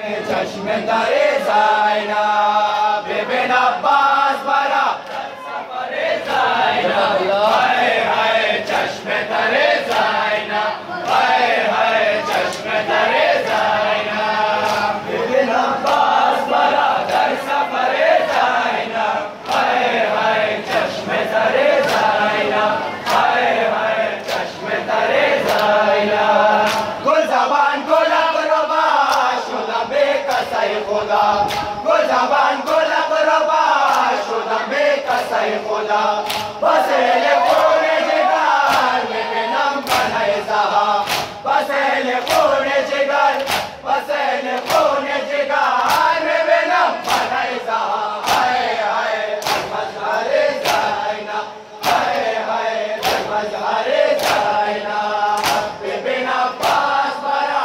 चश्मे तारे जायना बेबे अब्बास बरा सफरे जायना हाय हाय चश्मे तारे जायना हाय हाय चश्मे तारे जायना बेबे अब्बास बरा सफरे जायना हाय हाय चश्मे तारे जायना हाय हाय चश्मे तारे जायना गुल जबान को लबरबा शुदा बेकसाई खुदा गुल जबान को लबरबा शुदा बेकसाई खुदा बसेले कोने जिगर में बेनम बनाए जहा बसेले कोने जिगर बसेले कोने जिगर में बेनम बनाए जहा हाय हाय मज़हरे जायना हाय हाय मज़हरे जायना बेबे अब्बास बरा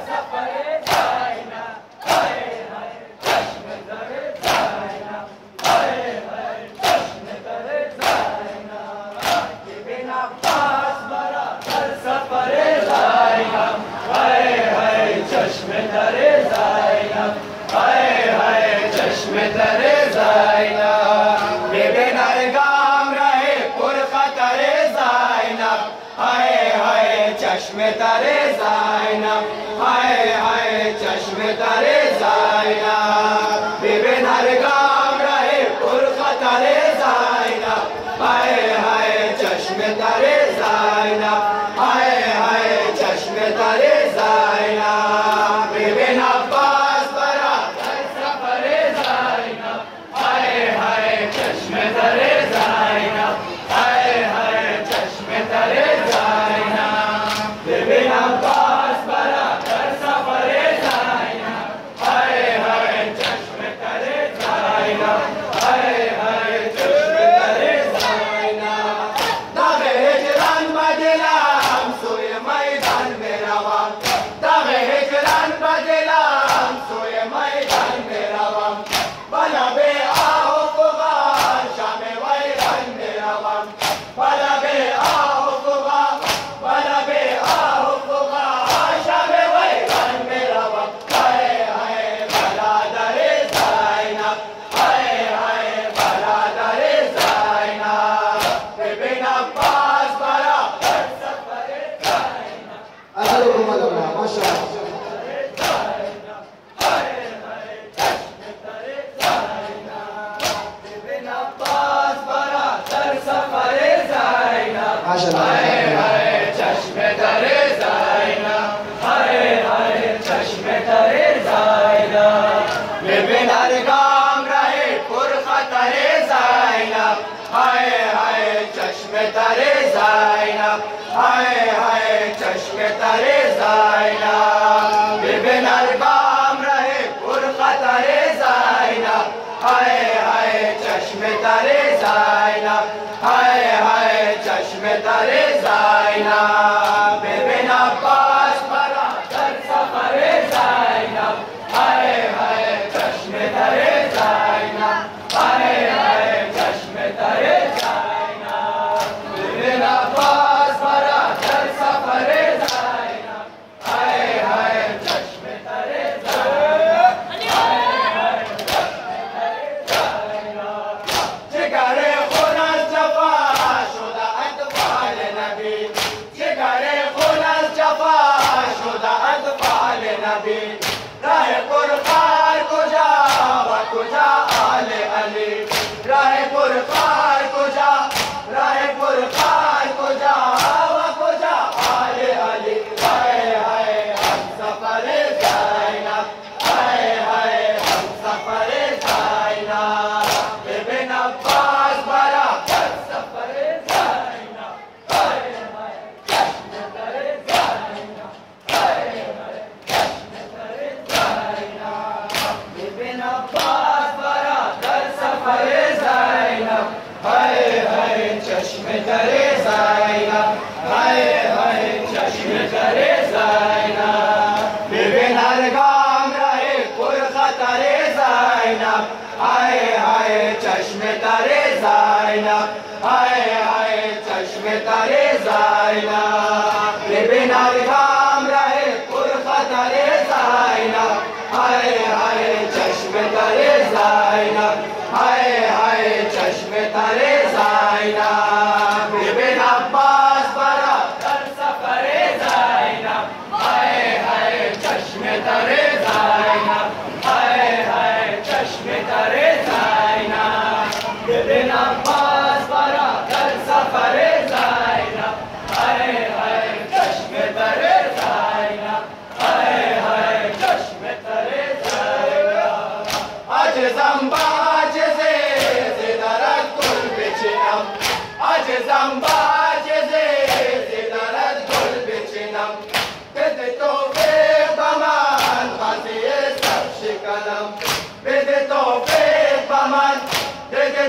सफरे जायना हाय हाय चश्मे तारे जायना हाय हाय चश्मे तारे जायना बेबे अब्बास बरा सफरे जायना हाय हाय चश्मे तारे जायना हाय हाय चश्मे तारे जायना बेबे नरगाम रहे पुरखतरे जायना हाय हाय चश्मे तारे जायना हाय हाय चश्मे तारे जायना बेबे नरगाम रहे पुरखतरे जायना हाय हाय चश्मे तारे जायना हाय हाय चश्मे तारे जायना बेबे अब्बास बरा सफरे जायना हाय हाय चश्मे तारे जायना हाय हाय चश्मे तारे जायना बेबे अब्बास बरा सफरे जायना हाय हाय चश्मे तारे जायना हाय हाय चश्मे तारे जायना दागे हिजरान बदलाम सोए मैदान में रवा दागे हिजरान बदलाम सोए मैदान में रवा बला बे आओ कुबार शामे वैरान में रवा बला बे आओ कुबार बला बे आओ कुबार शामे वैरान में रवा हाय हाय बरादरे जायना हाय हाय बरादरे जायना बेबे अब्बास बरा सफरे जायना أهلا وسهلا ما شاء الله हाय हाय चश्मे तारे जायना बेबे अब्बास बरा सफरे जायना ما شاء الله हाय हाय चश्मे तारे जायना हाय हाय चश्मे तारे जायना बेबे नरगाम रहे पुरखतरे जायना हाय हाय चश्मे तारे जायना हाय हाय चश्मे तारे जायना बेबे नरगाम रहे पुरखतरे जायना हाय हाय चश्मे तारे जायना हाय हाय चश्मे तारे जायना बेबे अब्बास बरा सफरे जायना हाय हाय चश्मे तारे जायना हाय हाय चश्मे तारे जायना बेबे अब्बास बरा सफरे जायना हाय हाय चश्मे तारे जायना हाय हाय चश्मे तारे जायना जिगरे खुनस जफा शुदा अतफाल नबी जिगरे खुनस जफा शुदा अतफाल नबी राह पुरखार कुजा व कुजा आले अली राह पुरखार कुजा राह पुरखार कुजा व कुजा आले अली हाय हाय हम सफरे जायना हाय हाय हम सफरे जायना बेबे अब्बास बरा सफरे जायना हाय हाय चश्मे तारे जायना हाय हाय चश्मे तारे जायना बेबे अब्बास बरा सफरे जायना हाय हाय चश्मे तारे जायना हाय हाय चश्मे तारे जायना बेबे नरगाम रहे पुरखतरे जायना हाय हाय चश्मे तारे जायना हाय हाय चश्मे तारे जायना बेबे नरगाम रहे पुरखतरे जायना हाय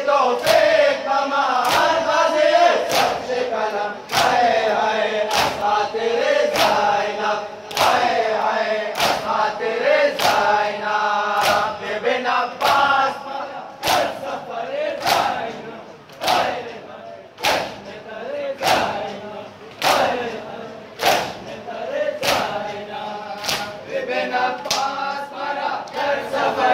तौफीक कमाल गाज़ी सबसे कलम हाय हाय खातिरे ज़ैनब हाय हाय खातिरे ज़ैनब बिन अब्बास हर सफरे ज़ैनब हाय चश्मे तरे ज़ैनब हाय चश्मे तरे ज़ैनब बिन अब्बास हर सफरे